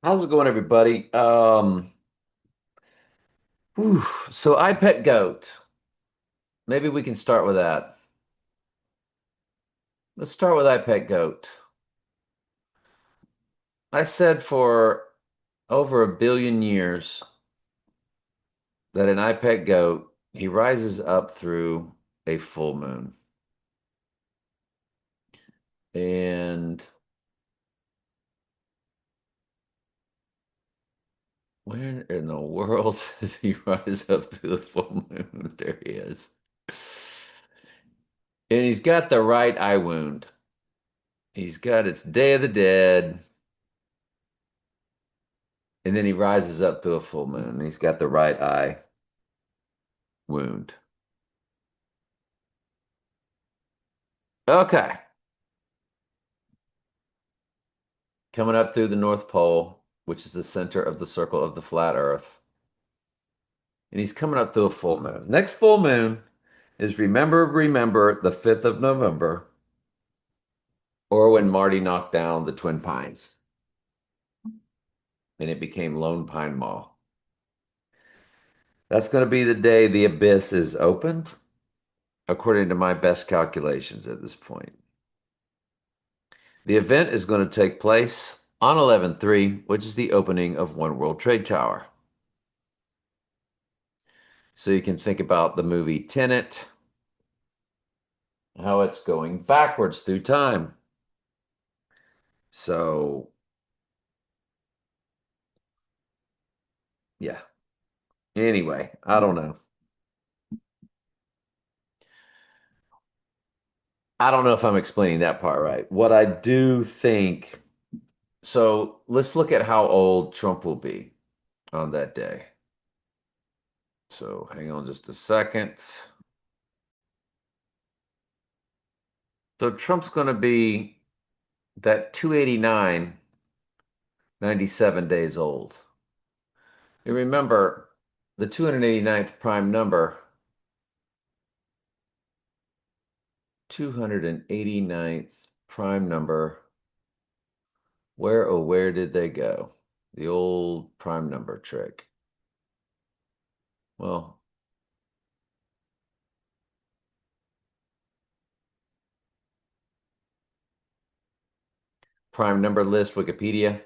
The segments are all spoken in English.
How's it going, everybody? So I pet goat. Maybe we can start with that. Let's start with I pet goat. I said for over 1 billion years that an I pet goat, he rises up through a full moon. And where in the world does he rise up through the full moon? There he is. And he's got the right eye wound. He's got its Day of the Dead. And then he rises up to a full moon. He's got the right eye wound. Okay. Coming up through the North Pole, which is the center of the circle of the flat Earth. And he's coming up to a full moon. Next full moon is remember the 5th of November, or when Marty knocked down the Twin Pines and it became Lone Pine Mall. That's going to be the day the abyss is opened, according to my best calculations at this point. The event is going to take place on 11/3, which is the opening of One World Trade Tower. So you can think about the movie Tenet, how it's going backwards through time. So, yeah. Anyway, I don't know. I don't know if I'm explaining that part right. What I do think, so let's look at how old Trump will be on that day. So hang on just a second. So Trump's going to be that 289, 97 days old. You remember the 289th prime number, 289th prime number. Where, oh, where did they go? The old prime number trick. Well, prime number list, Wikipedia.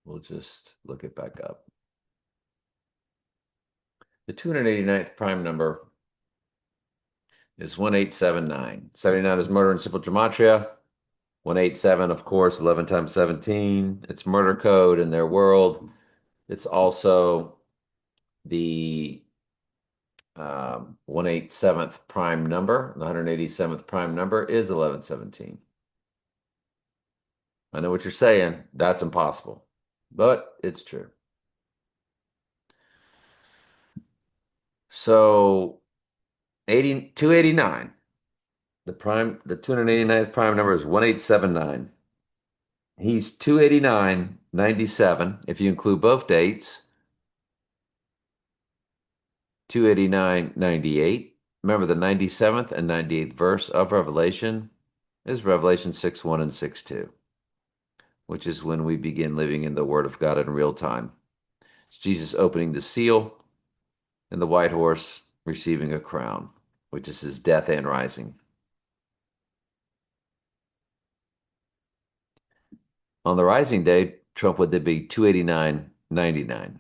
We'll just look it back up. The 289th prime number is 1879. 79 is murder in simple gematria. 187, of course, 11 times 17. It's murder code in their world. It's also the 187th prime number. The 187th prime number is 1117. I know what you're saying. That's impossible, but it's true. So 289. The 289th prime number is 1879. He's 289, 97 if you include both dates. 289, 98. Remember the 97th and 98th verse of Revelation is Revelation 6:1 and 6:2, which is when we begin living in the Word of God in real time. It's Jesus opening the seal and the white horse receiving a crown, which is his death and rising. On the rising day, Trump would then be 289, 99.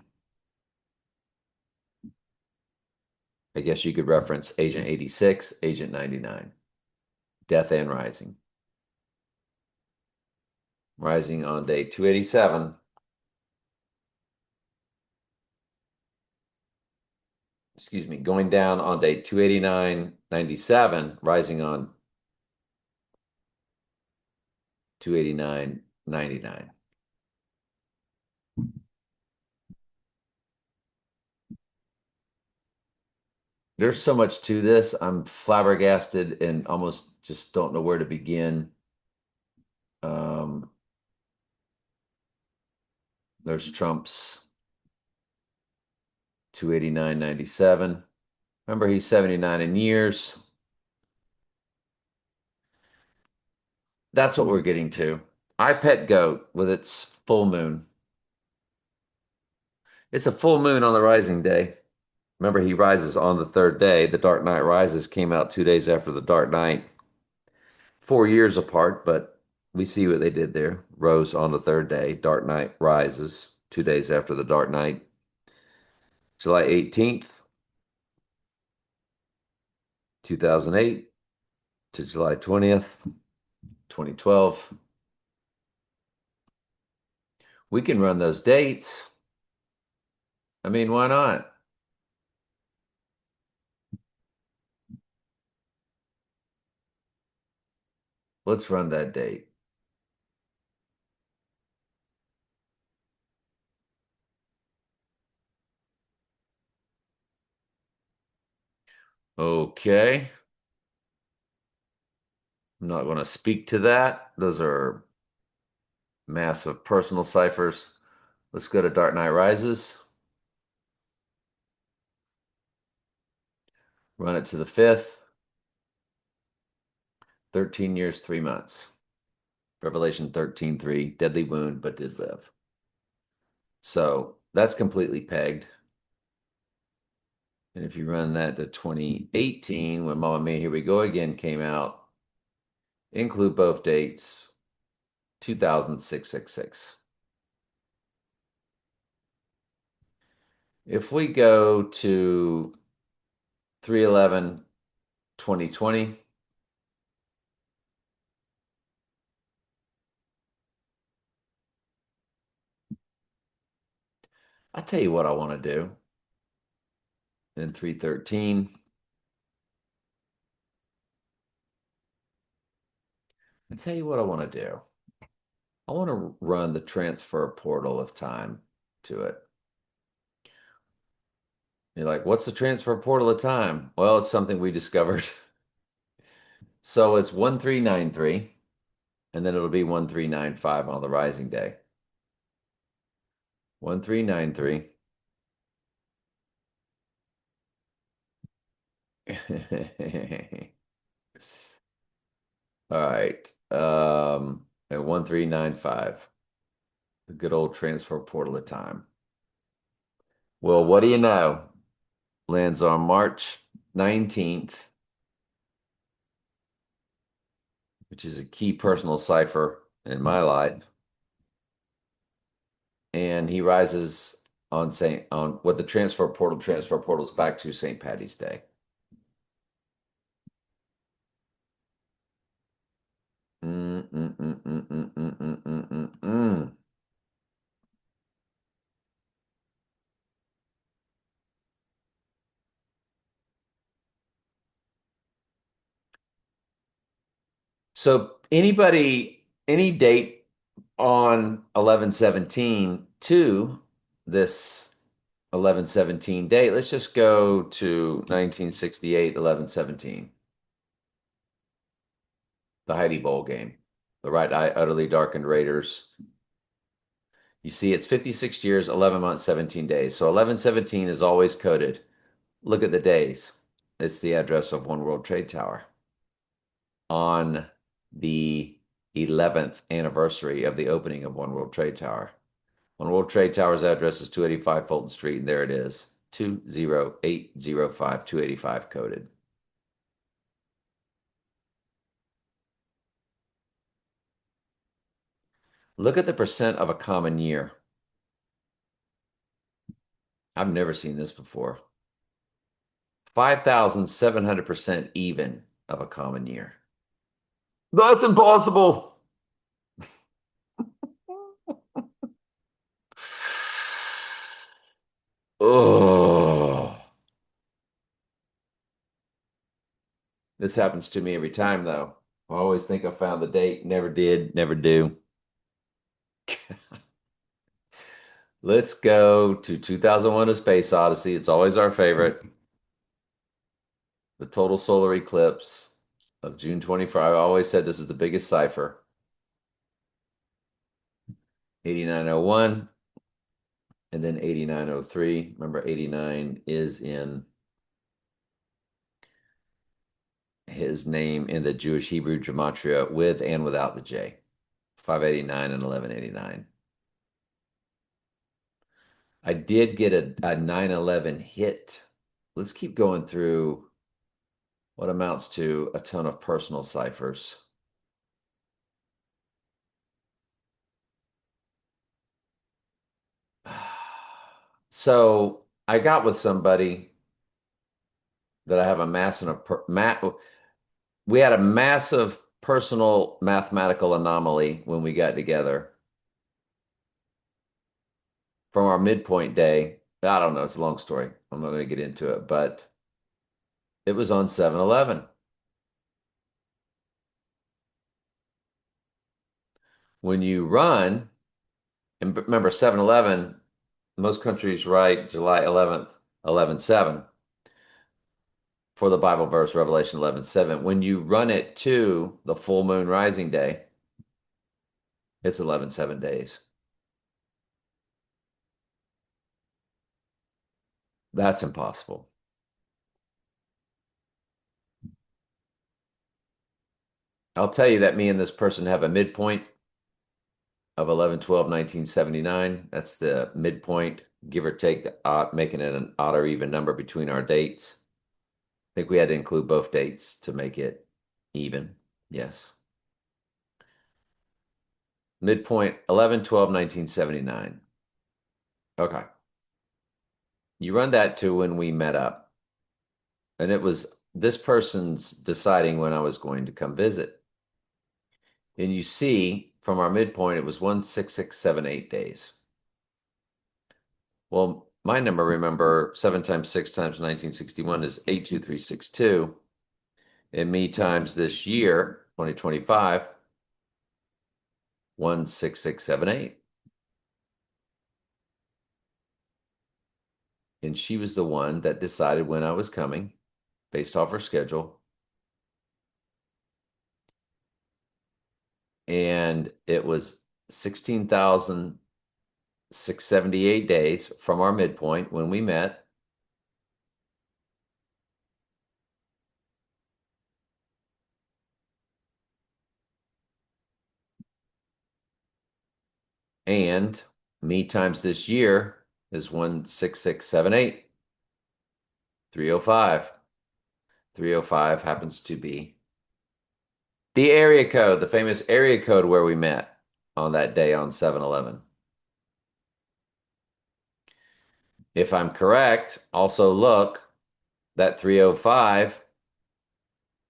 I guess you could reference Agent 86, Agent 99, death and rising. Rising on day 287. Excuse me, going down on day 289.97, rising on 289.99. There's so much to this. I'm flabbergasted and almost just don't know where to begin. Um, there's Trump's 289.97. Remember, he's 79 in years. That's what we're getting to. I pet goat with its full moon. It's a full moon on the rising day. Remember, he rises on the third day. The Dark Knight Rises came out 2 days after the Dark Knight, 4 years apart, but we see what they did there. Rose on the third day. Dark Knight Rises 2 days after the Dark Knight. July 18th, 2008 to July 20th, 2012. We can run those dates. I mean, why not? Let's run that date. Okay. I'm not going to speak to that. Those are massive personal ciphers. Let's go to Dark Knight Rises. Run it to the 5th. 13 years, 3 months. Revelation 13:3. Deadly wound, but did live. So that's completely pegged. And if you run that to 2018, when Mamma Mia, Here We Go Again came out, include both dates, 2006. If we go to 3/11/2020, I tell you what I want to do. Then 3/13, I tell you what I want to do. I want to run the transfer portal of time to it. You're like, what's the transfer portal of time? Well, it's something we discovered. So it's 1393, and then it'll be 1395 on the rising day. 1393. All right. At 1395, the good old transfer portal of time. Well, what do you know? Lands on March 19th, which is a key personal cipher in my life. And he rises on what the transfer portal's back to St. Patty's Day. Mm, mm, mm, mm, mm, mm, mm, mm, mm, mm. So any date on 11/17 to this 11/17 date, let's just go to 1968, 11/17, the Heidi Bowl game. The right eye utterly darkened Raiders. You see, it's 56 years, 11 months, 17 days. So 11/17 is always coded. Look at the days. It's the address of One World Trade Tower. On the 11th anniversary of the opening of One World Trade Tower. One World Trade Tower's address is 285 Fulton Street, and there it is, 20805, 285 coded. Look at the percent of a common year. I've never seen this before. 5,700% even of a common year. That's impossible. Oh, this happens to me every time, though. I always think I found the date, never did, never do. Let's go to 2001: A Space Odyssey. It's always our favorite. The total solar eclipse of June 24. I always said this is the biggest cipher. 8901 and then 8903. Remember, 89 is in his name in the Jewish Hebrew gematria with and without the J. 589 and 1189. I did get a 911 hit. Let's keep going through what amounts to a ton of personal ciphers. So I got with somebody that I have a massive, we had a massive personal mathematical anomaly when we got together from our midpoint day. I don't know, it's a long story. I'm not going to get into it, but it was on 7-Eleven. When you run, and remember 7-Eleven, most countries write July 11th, 11/7 for the Bible verse, Revelation 11/7. When you run it to the full moon rising day, it's 11/7 days. That's impossible. I'll tell you that me and this person have a midpoint of 11/12/1979. That's the midpoint, give or take, making it an odd or even number between our dates. I think we had to include both dates to make it even. Yes. Midpoint 11/12/1979. Okay. You run that to when we met up. And it was this person's deciding when I was going to come visit. And you see from our midpoint, it was 16678 days. Well, my number, remember, 7 times 6 times 1961 is 82362. And me times this year, 2025, 16678. And she was the one that decided when I was coming based off her schedule. And it was 16,678 days from our midpoint when we met. And me times this year is 16678, 305. 305 happens to be the area code, the famous area code where we met on that day on 7-Eleven. If I'm correct, also look, that 305,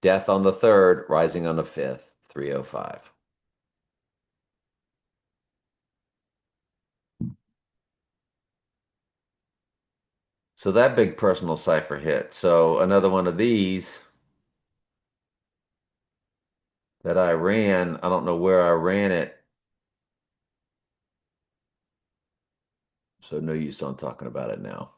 death on the 3rd, rising on the 5th, 305. So that big personal cipher hit. So another one of these that I ran, I don't know where I ran it. So no use on talking about it now.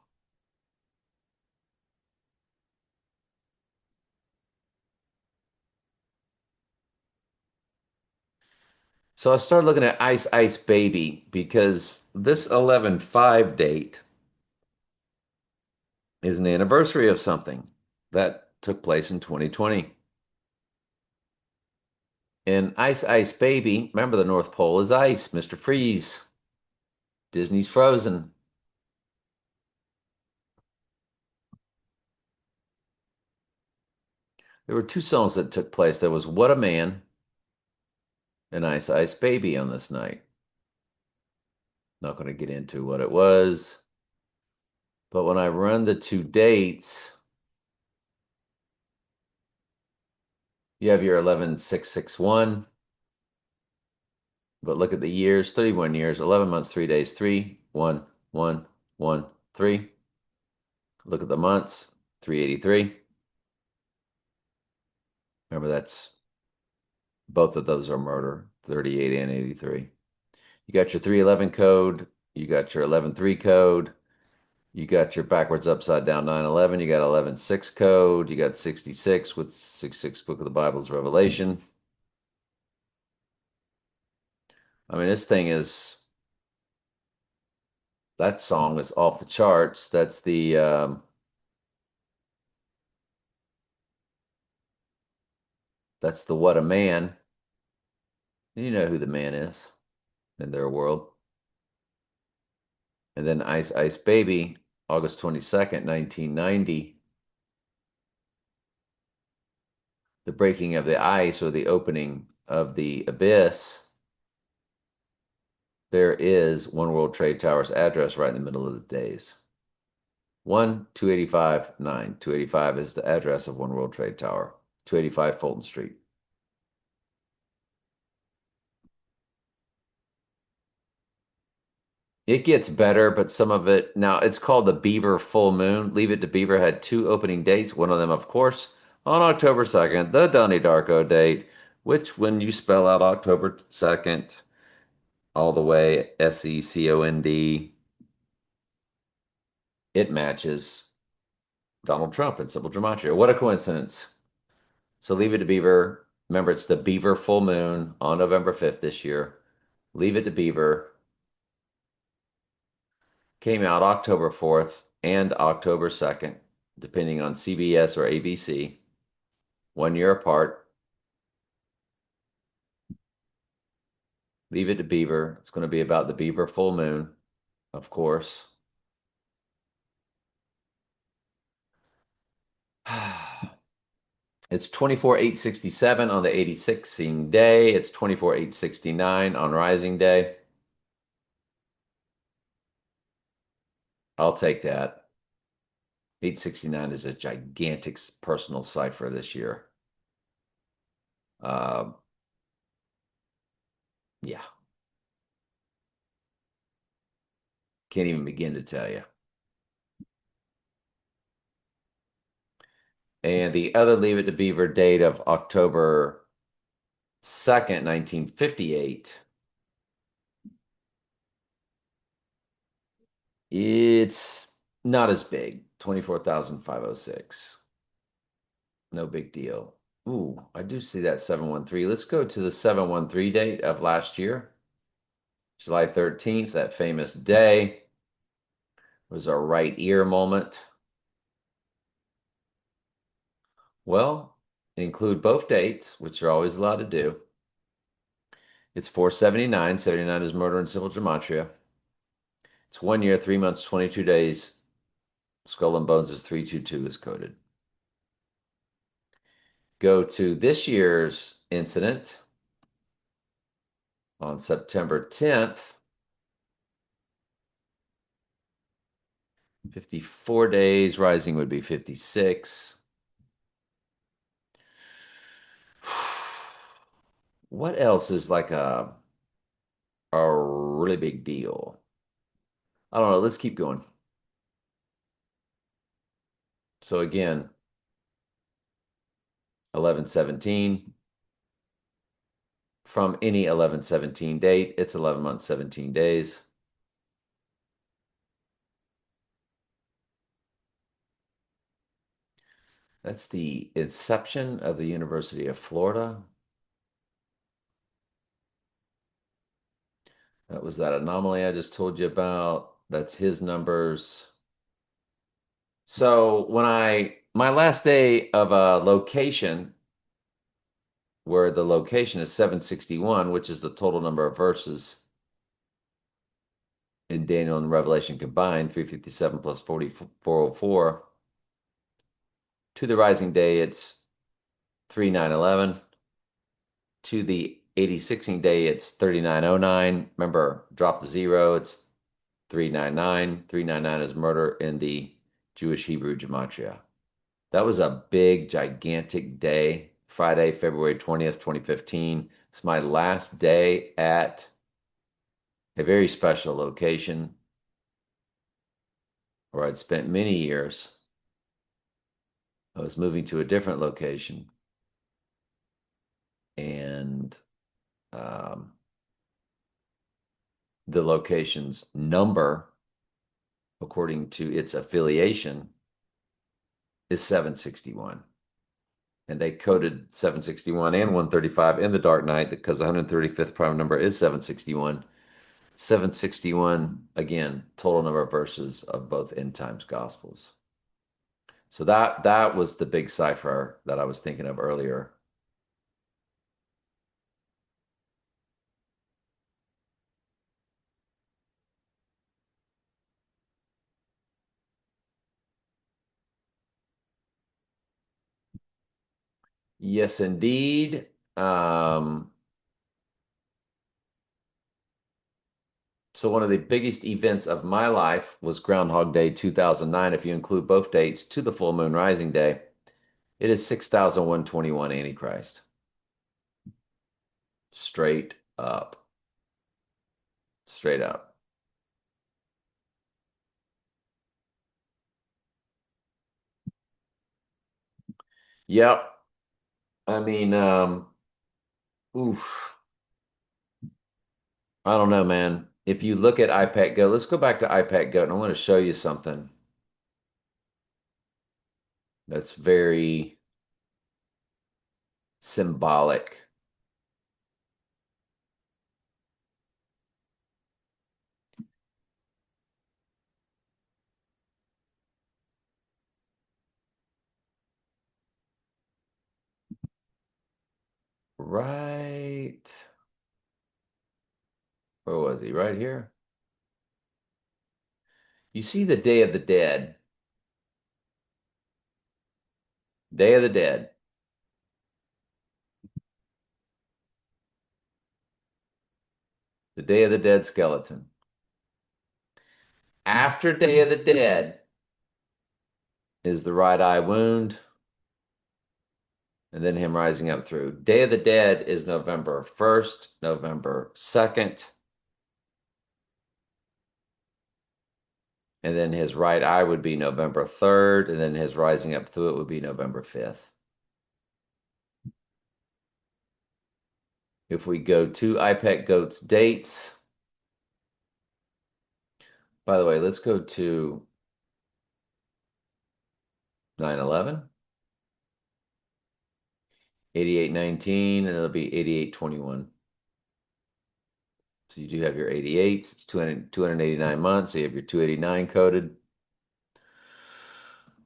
So I started looking at Ice Ice Baby because this 11/5 date is an anniversary of something that took place in 2020. And Ice Ice Baby, remember the North Pole is ice, Mr. Freeze. Disney's Frozen. There were two songs that took place. There was What a Man and Ice Ice Baby on this night. Not going to get into what it was. But when I run the two dates, you have your 11/6/61. But look at the years, 31 years, 11 months, 3 days, 3, 1, 1, 1, 3. Look at the months, 383. Remember, that's both of those are murder, 38 and 83. You got your 311 code, you got your 11/3 code, you got your backwards upside down 9/11, you got 11/6 code, you got 66 with 66 Book of the Bible's Revelation. I mean, this thing is, that song is off the charts. That's the What a Man. You know who the man is in their world. And then Ice Ice Baby, August 22nd, 1990, the breaking of the ice or the opening of the abyss. There is One World Trade Tower's address right in the middle of the days. 1 285 9. 285 is the address of One World Trade Tower. 285 Fulton Street. It gets better, but some of it now it's called the Beaver Full Moon. Leave It to Beaver had two opening dates. One of them, of course, on October 2nd, the Donnie Darko date, which when you spell out October 2nd all the way SECOND, it matches Donald Trump and Sybil Gematria. What a coincidence. So Leave It to Beaver. Remember, it's the Beaver Full Moon on November 5th this year. Leave It to Beaver came out October 4th and October 2nd, depending on CBS or ABC, 1 year apart. Leave It to Beaver. It's going to be about the Beaver full moon, of course. It's 24/8/67 on the 86ing day. It's 24/8/69 on Rising Day. I'll take that. 869 is a gigantic personal cipher this year. Uh, yeah, can't even begin to tell you. And the other Leave It to Beaver date of October 2nd, 1958, it's not as big, 24,506. No big deal. Ooh, I do see that 713. Let's go to the 713 date of last year, July 13th, that famous day was our right ear moment. Well, include both dates, which you're always allowed to do. It's 479. 79 is murder in civil gematria. It's 1 year, 3 months, 22 days. Skull and Bones is 322 is coded. Go to this year's incident on September 10th. 54 days, rising would be 56. What else is like a really big deal? I don't know. Let's keep going. So again, 11/17 from any 11/17 date, it's 11 months, 17 days. That's the inception of the University of Florida. That was that anomaly I just told you about. That's his numbers. So my last day of a location where the location is 761, which is the total number of verses in Daniel and Revelation combined, 357 plus 404. To the rising day, it's 3911. To the 86ing day, it's 3909. Remember, drop the zero, it's 399. 399 is murder in the Jewish Hebrew gematria. That was a big, gigantic day. Friday, February 20th, 2015. It's my last day at a very special location where I'd spent many years. I was moving to a different location, and um, the location's number, according to its affiliation, is 761. And they coded 761 and 135 in the Dark Knight because the 135th prime number is 761. 761, again, total number of verses of both end times gospels. So that was the big cipher that I was thinking of earlier. Yes, indeed. Um, so one of the biggest events of my life was Groundhog Day 2009, if you include both dates to the full moon rising day. It is 6,121 Antichrist. Straight up. Straight up. Yep. I mean, oof. I don't know, man. If you look at iPad Go, let's go back to iPad Go, and I want to show you something that's very symbolic. Right. Where was he? Right here. You see the Day of the Dead. Day of the Dead. The Day of the Dead skeleton. After Day of the Dead is the right eye wound, and then him rising up through. Day of the Dead is November 1st, November 2nd, and then his right eye would be November 3rd, and then his rising up through it would be November 5th. If we go to iPet Goat's dates, by the way, let's go to 9/11, 88/19, and it'll be 88/21. So you do have your 88s. It's 289 months. So you have your 289 coded.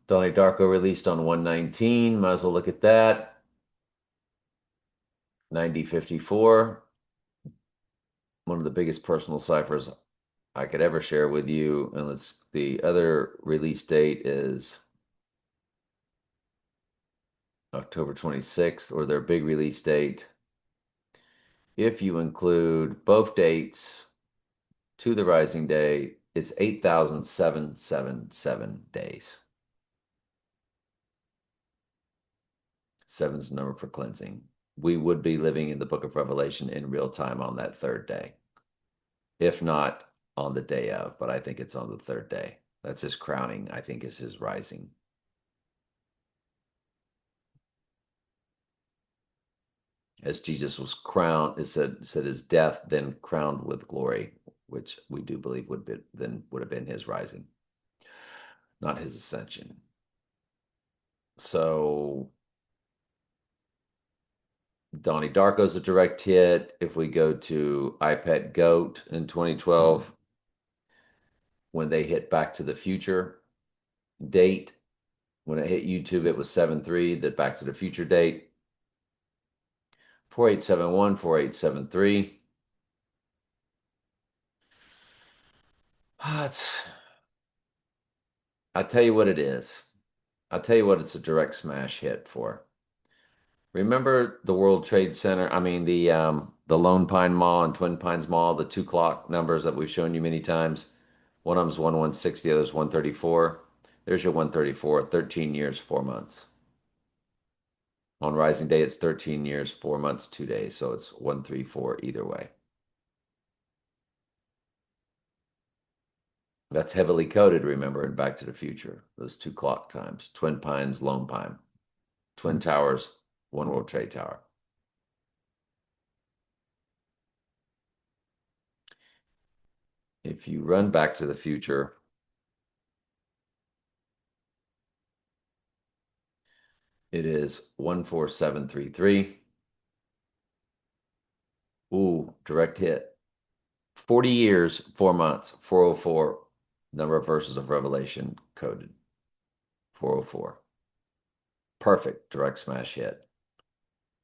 Donnie Darko released on 119. Might as well look at that. 9054. One of the biggest personal ciphers I could ever share with you. And the other release date is October 26th, or their big release date. If you include both dates to the rising day, it's 8,777 days. Seven's the number for cleansing. We would be living in the book of Revelation in real time on that third day, if not on the day of, but I think it's on the third day. That's his crowning, I think, is his rising. As Jesus was crowned, it said his death, then crowned with glory, which we do believe would have been his rising, not his ascension. So Donnie Darko's a direct hit. If we go to iPet Goat in 2012, when they hit Back to the Future date, when it hit YouTube, it was 7/3, the Back to the Future date. 4871, 4873. It's, I'll tell you what it is. I'll tell you what it's a direct smash hit for. Remember the World Trade Center? I mean the Lone Pine Mall and Twin Pines Mall, the two clock numbers that we've shown you many times. One of them's 116, the other's 134. There's your 134, 13 years, 4 months. On Rising Day, it's 13 years, 4 months, 2 days. So it's 134 either way. That's heavily coded, remember, in Back to the Future. Those two clock times. Twin Pines, Lone Pine. Twin Towers, One World Trade Tower. If you run Back to the Future, it is 14733. Ooh, direct hit. 40 years, 4 months, 404. Number of verses of Revelation coded. 404. Perfect direct smash hit.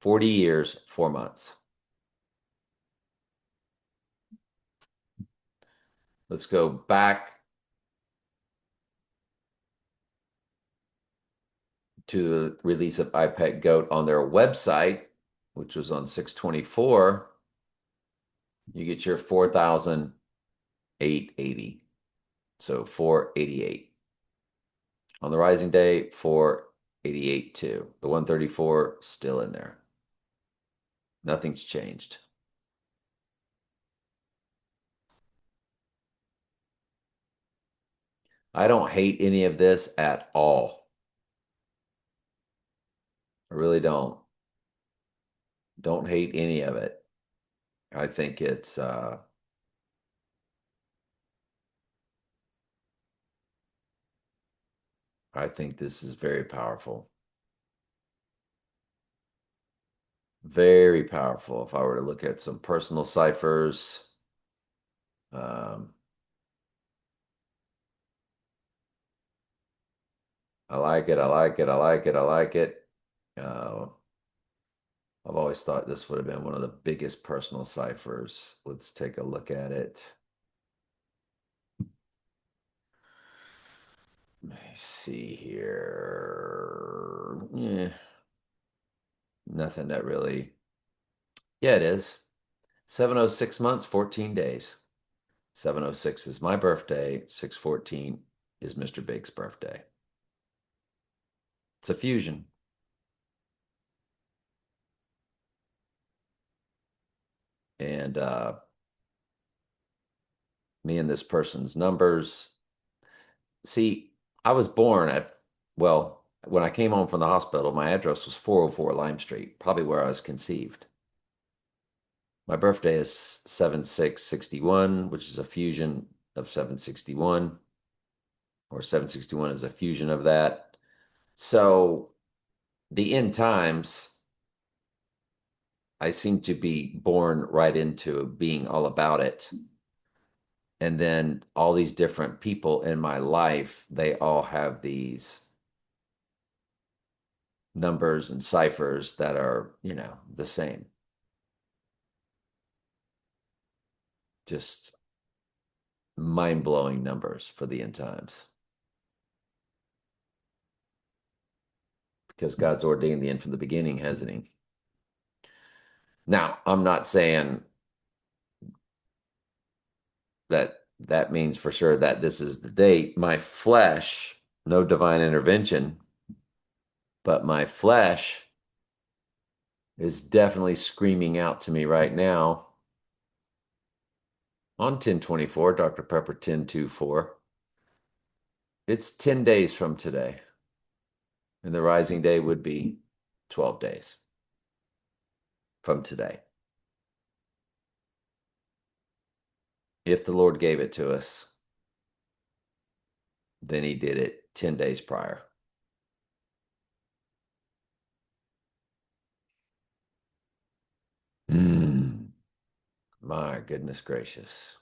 40 years, 4 months. Let's go back to the release of iPad Goat on their website, which was on 6/24, you get your 4,880. So 488. On the rising day, 488 too. The 134 still in there. Nothing's changed. I don't hate any of this at all. I really don't. Don't hate any of it. I think I think this is very powerful. Very powerful. If I were to look at some personal ciphers, um, I like it. I like it. I like it. I like it. Uh, I've always thought this would have been one of the biggest personal ciphers. Let's take a look at it. Let me see here. Nothing that really. Yeah, it is. 706 months, 14 days. 706 is my birthday. 614 is Mr. Big's birthday. It's a fusion. And me and this person's numbers. See, I was born well, when I came home from the hospital, my address was 404 Lime Street, probably where I was conceived. My birthday is 7/6/61, which is a fusion of 761, or 761 is a fusion of that. So the end times, I seem to be born right into being all about it. And then all these different people in my life, they all have these numbers and ciphers that are, the same. Just mind-blowing numbers for the end times. Because God's ordained the end from the beginning, hasn't he? Now, I'm not saying that that means for sure that this is the date. My flesh, no divine intervention, but my flesh is definitely screaming out to me right now on 10/24, Dr. Pepper 10/24. It's 10 days from today, and the rising day would be 12 days from today. If the Lord gave it to us, then he did it 10 days prior. My goodness gracious.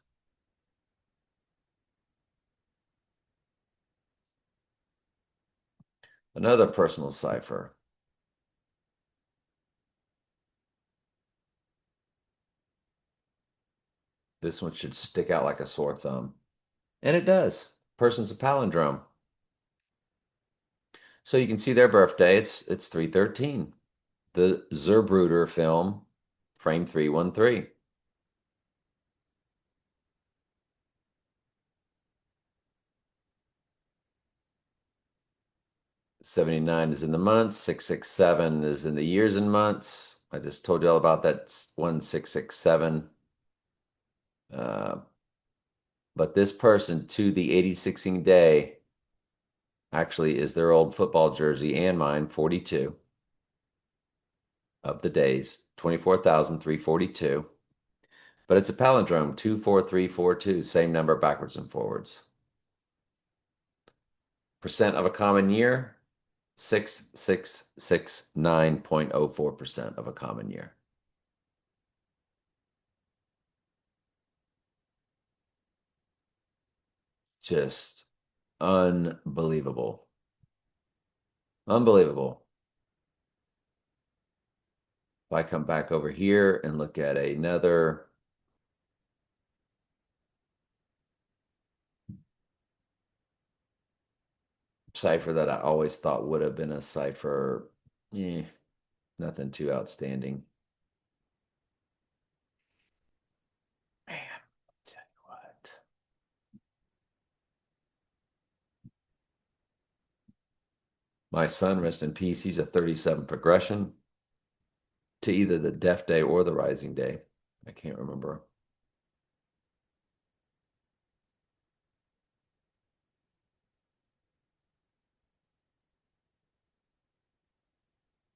Another personal cipher. This one should stick out like a sore thumb. And it does. Person's a palindrome. So you can see their birthday. It's 3/13. The Zerbruder film, frame 313. 79 is in the months. 667 is in the years and months. I just told you all about that 1667. But this person to the 86ing day actually is their old football jersey and mine, 42 of the days, 24,342. But it's a palindrome, 24342, same number backwards and forwards. Percent of a common year, 6669.04% of a common year. Just unbelievable. Unbelievable. If I come back over here and look at another, cipher that I always thought would have been a cipher. Eh, nothing too outstanding. Man, tell you what. My son, rest in peace, he's a 37 progression to either the death day or the rising day. I can't remember.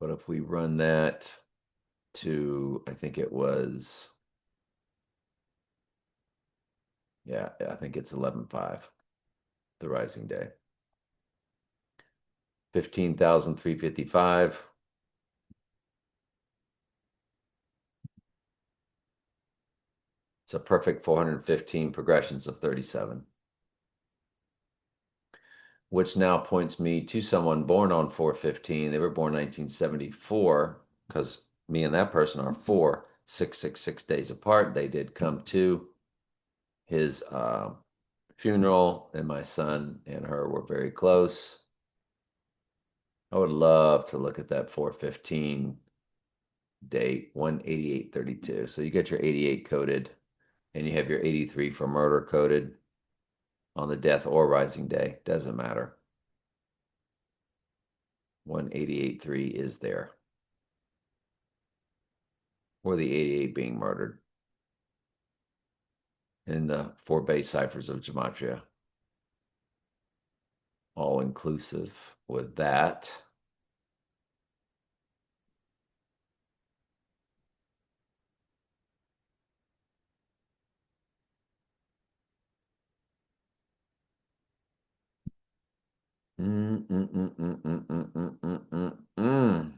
But if we run that to, I think it was, yeah, I think it's 11.5, the rising day. 15,355. It's a perfect 415 progressions of 37, which now points me to someone born on 415. They were born 1974 because me and that person are 4,666 days apart. They did come to his funeral, and my son and her were very close. I would love to look at that 415 date, 18832. So you get your 88 coded, and you have your 83 for murder coded on the death or rising day. Doesn't matter. 188.3 is there. Or the 88 being murdered in the four base ciphers of Gematria. All inclusive with that. Mm, mm, mm, mm, mm, mm, mm, mm, mm, mm.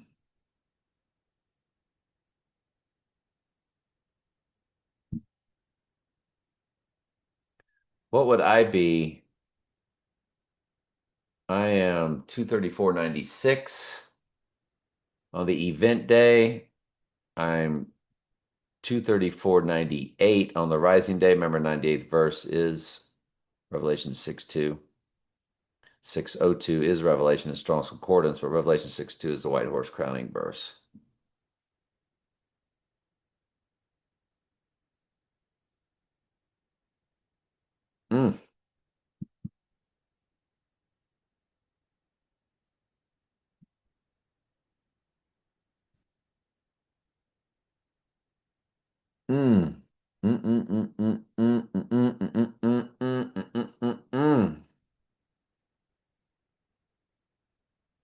What would I be? I am 234.96 on the event day. I'm 234.98 on the rising day. Remember, 98th verse is Revelation 6:2. 6:02 is Revelation in Strong's Concordance, but Revelation 6:2 is the white horse crowning verse. Mm, 嗯嗯嗯嗯嗯嗯嗯嗯嗯嗯嗯嗯嗯嗯嗯。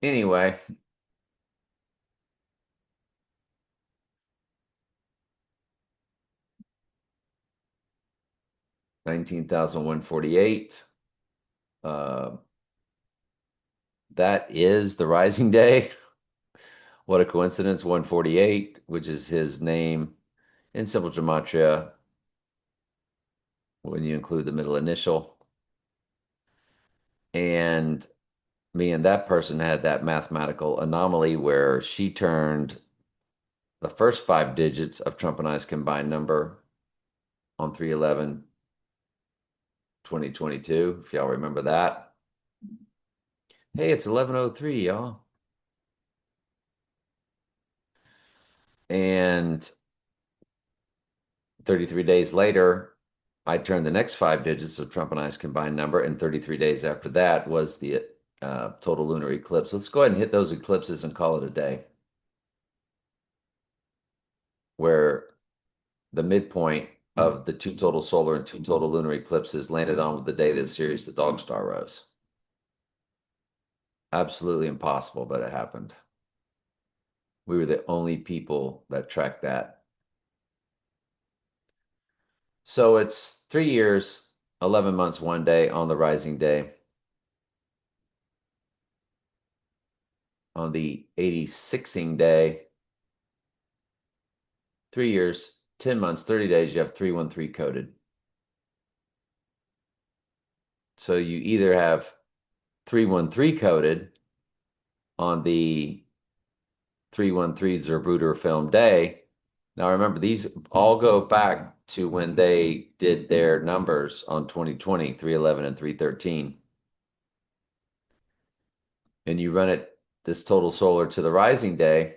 Anyway, 19,148. Uh, that is the rising day. What a coincidence. 148, which is his name in simple gematria when you include the middle initial. And me and that person had that mathematical anomaly where she turned the first five digits of Trump and I's combined number on 3/11 2022, if y'all remember that. Hey, it's 11:03, y'all. And 33 days later, I turned the next five digits of Trump and I's combined number, and 33 days after that was the total lunar eclipse. Let's go ahead and hit those eclipses and call it a day, where the midpoint of the two total solar and two total lunar eclipses landed on the day that Sirius the Dog Star rose. Absolutely impossible, but it happened. We were the only people that tracked that. So it's 3 years, 11 months, one day on the rising day. On the 86ing day, 3 years, 10 months, 30 days, you have 313 coded. So you either have 313 coded on the 313 Zerbruder film day. Now remember, these all go back to when they did their numbers on 2020, 311 and 313. and you run it this total solar to the rising day,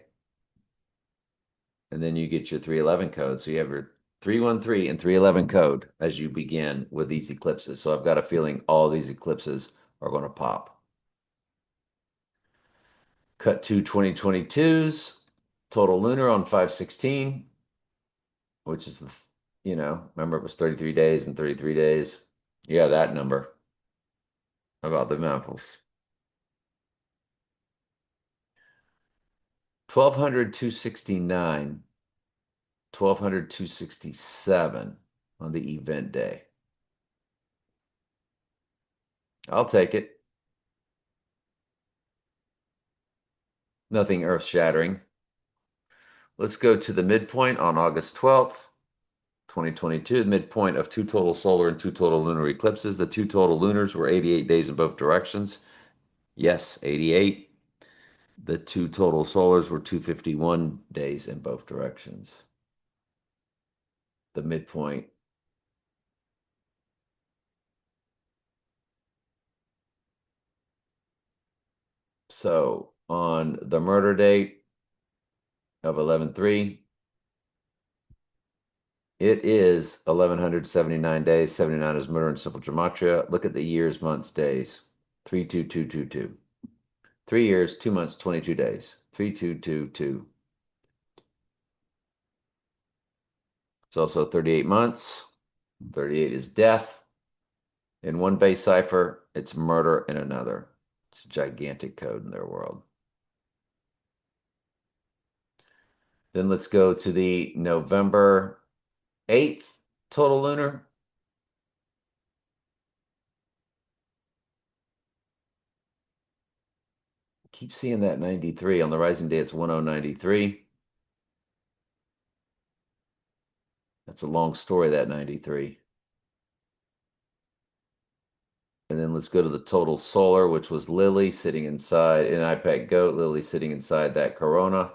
and then you get your 311 code. So you have your 313 and 311 code as you begin with these eclipses. So I've got a feeling all these eclipses are going to pop. Cut to 2022's total lunar on 5/16, which is remember it was 33 days and 33 days. Yeah, that number. How about the apples? 1200, 269, 1200, 267 on the event day. I'll take it. Nothing earth-shattering. Let's go to the midpoint on August 12th, 2022. The midpoint of two total solar and two total lunar eclipses. The two total lunars were 88 days in both directions. Yes, 88. The two total solars were 251 days in both directions. The midpoint. So on the murder date of 11/3, it is 1179 days. 79 is murder in simple gematria. Look at the years, months, days. 32222. 3 years, 2 months, 22 days. 3222. It's also 38 months. 38 is death. In one base cipher, it's murder in another. It's a gigantic code in their world. Then let's go to the November 8th total lunar. Keep seeing that 93. On the rising day, it's 1093. That's a long story, that 93. And then let's go to the total solar, which was Lily sitting inside an iPad Goat, Lily sitting inside that Corona.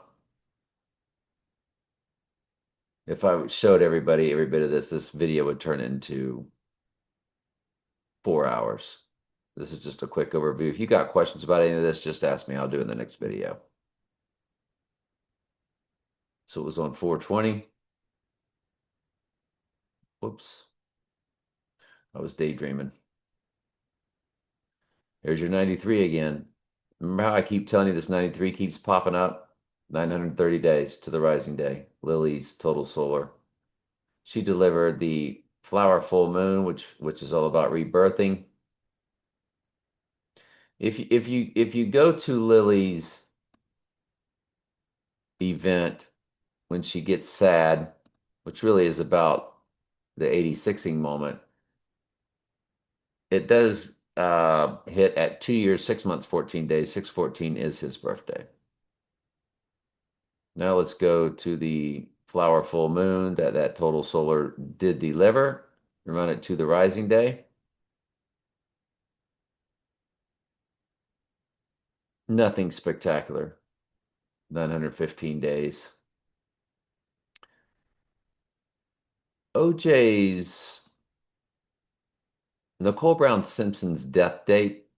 If I showed everybody every bit of this video would turn into 4 hours. This is just a quick overview. If you got questions about any of this, just ask me. I'll do it in the next video. So it was on 4/20. Whoops. I was daydreaming. There's your 93 again. Remember how I keep telling you this 93 keeps popping up? 930 days to the rising day. Lily's total solar. She delivered the flower full moon, which is all about rebirthing. If you go to Lily's event when she gets sad, which really is about the 86ing moment, it does hit at 2 years, 6 months, 14 days. 6/14 is his birthday. Now let's go to the flower full moon that total solar did deliver. Run it to the rising day. Nothing spectacular. 915 days. OJ's Nicole Brown Simpson's death date.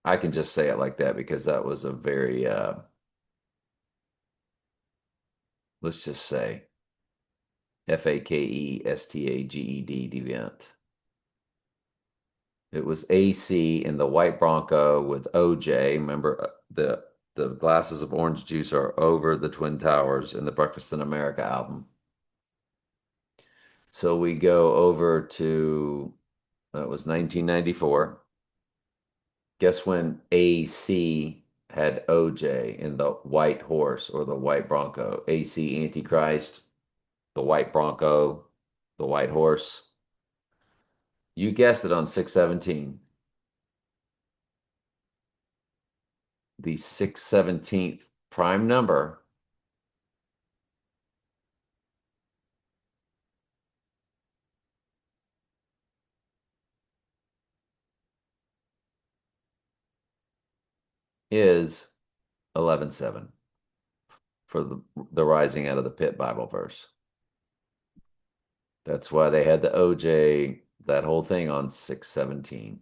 I can just say it like that because that was a very, let's just say, FAKESTAGED event. It was AC in the white Bronco with OJ. Remember, the glasses of orange juice are over the Twin Towers in the Breakfast in America album. So we go over to, that was 1994. Guess when AC had OJ in the white horse or the white Bronco? AC Antichrist, the white Bronco, the white horse. You guessed it on 6/17. The 6/17th prime number is 11/7 for the rising out of the pit Bible verse. That's why they had the OJ, that whole thing on 6/17.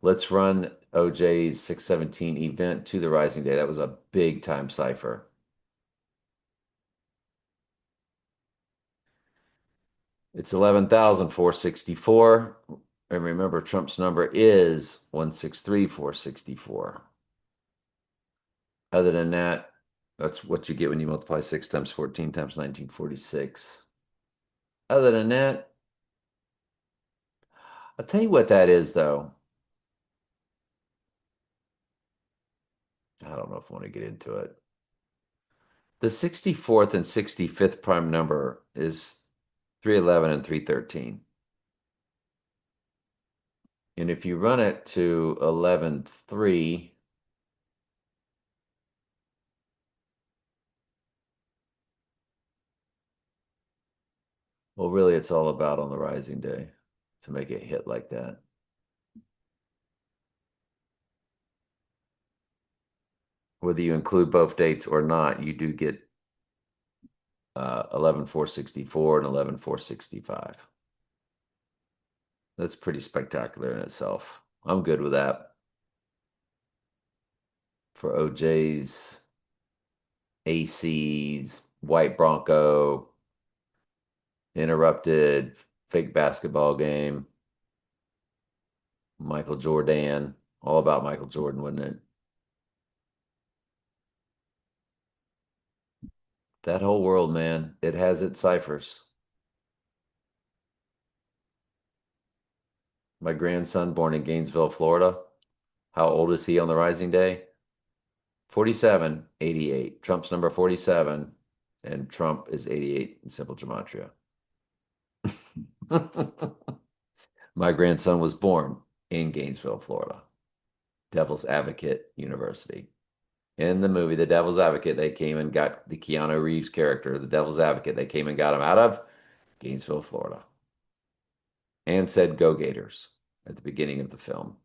Let's run OJ's 617 event to the Rising Day. That was a big time cipher. It's 11,464. And remember, Trump's number is 163,464. Other than that, that's what you get when you multiply 6 times 14 times 1946. Other than that, I'll tell you what that is, though. I don't know if I want to get into it. The 64th and 65th prime number is 311 and 313. And if you run it to 11.3, well, really, it's all about on the rising day to make it hit like that. Whether you include both dates or not, you do get 11,464 and 11,465. That's pretty spectacular in itself. I'm good with that. For OJ's, AC's, White Bronco, interrupted, fake basketball game, Michael Jordan, all about Michael Jordan, wasn't it? That whole world, man, it has its ciphers. My grandson, born in Gainesville, Florida. How old is he on the rising day? 47, 88. Trump's number 47, and Trump is 88 in simple gematria. My grandson was born in Gainesville, Florida. Devil's Advocate University. In the movie The Devil's Advocate, they came and got the Keanu Reeves character, the Devil's Advocate. They came and got him out of Gainesville, Florida, and said, "Go Gators," at the beginning of the film.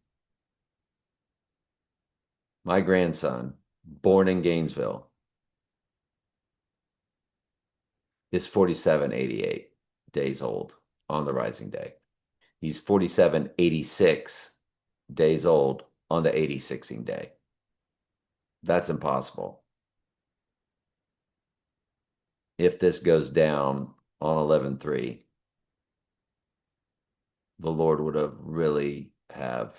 My grandson, born in Gainesville, is 4788 days old on the rising day. He's 4786 days old on the 86ing day. That's impossible. If this goes down on 11/3, the Lord would have really have,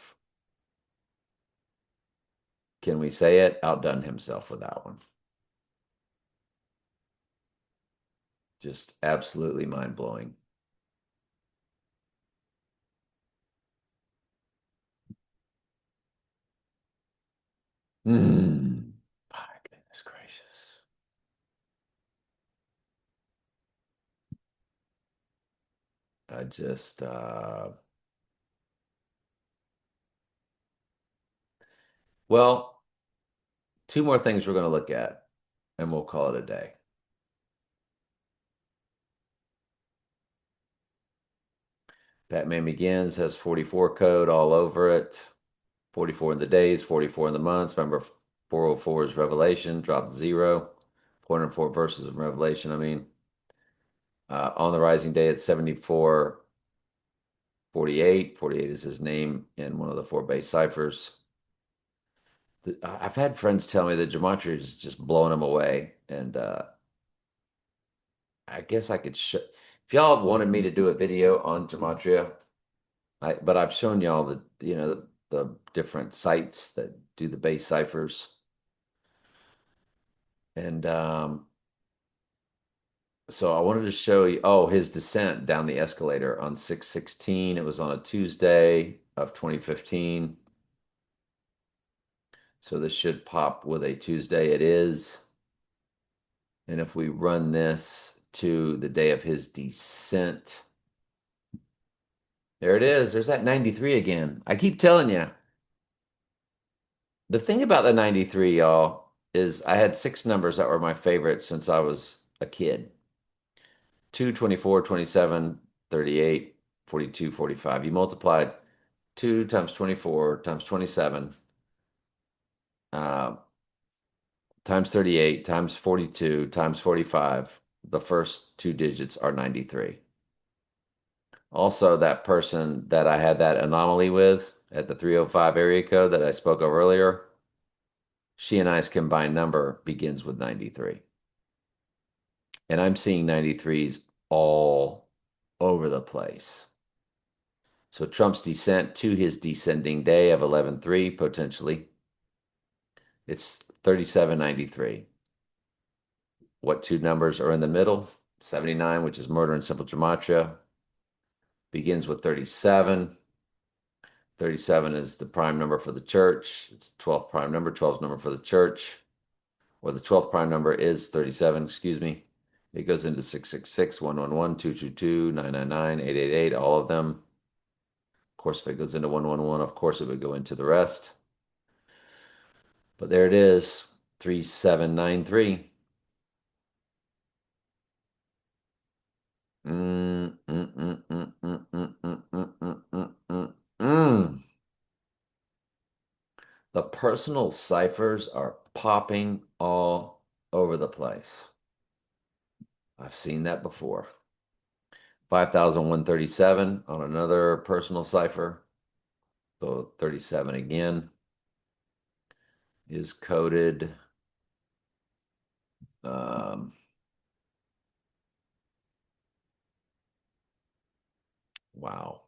can we say it, outdone himself with that one. Just absolutely mind-blowing. My goodness gracious. I just well, two more things we're going to look at, and we'll call it a day. Batman Begins has 44 code all over it. 44 in the days, 44 in the months. Remember, 404 is Revelation, dropped 0. 404 verses of Revelation, I mean. On the rising day, it's 74, 48. 48 is his name in one of the four base ciphers. I've had friends tell me that gematria is just blowing them away. And I guess I could show, if y'all wanted me to do a video on gematria, but I've shown y'all the different sites that do the base ciphers. And so I wanted to show you, oh, his descent down the escalator on 6/16. It was on a Tuesday of 2015. So this should pop with a Tuesday. It is. And if we run this to the day of his descent, there it is. There's that 93 again. I keep telling you. The thing about the 93, y'all, is I had six numbers that were my favorite since I was a kid. 2, 24, 27, 38, 42, 45. You multiplied 2 times 24 times 27 uh, times 38 times 42 times 45. The first two digits are 93. Also, that person that I had that anomaly with, at the 305 area code that I spoke of earlier, she and I's combined number begins with 93. And I'm seeing 93s all over the place. So Trump's descent to his descending day of 11/3, potentially, it's 3793. What two numbers are in the middle? 79, which is murder in simple gematria, begins with 37. 37 is the prime number for the church. It's 12th prime number. 12 is number for the church. Or the 12th prime number is 37, excuse me. It goes into 666, 111, 222, 999, 888, all of them. Of course, if it goes into 111, of course it would go into the rest. But there it is, 3793. Mm, mm, mm, mm, mm, mm, mm, mm, mm, mm, mm, mm. The personal ciphers are popping all over the place. I've seen that before. 5,137 on another personal cipher. So 37 again is coded. Um, wow.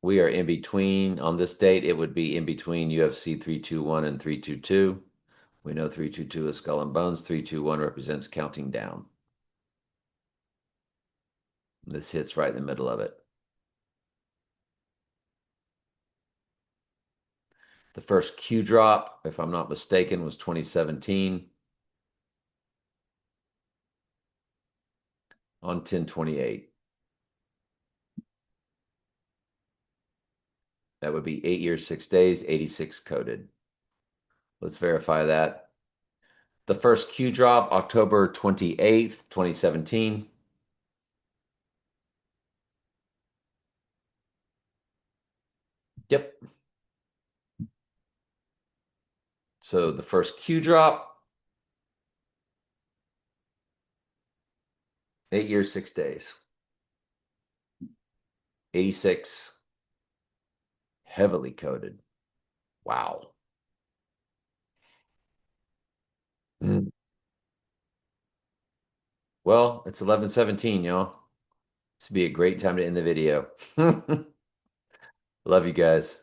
We are in between, on this date, it would be in between UFC 321 and 322. We know 322 is skull and bones. 321 represents counting down. This hits right in the middle of it. The first Q drop, if I'm not mistaken, was 2017 on 10/28. That would be 8 years, 6 days, 86 coded. Let's verify that. The first Q drop, October 28th, 2017. Yep. So the first Q drop, 8 years, 6 days. 86 heavily coded. Wow. Mm. Well, it's 11:17, y'all. This would be a great time to end the video. Love you guys.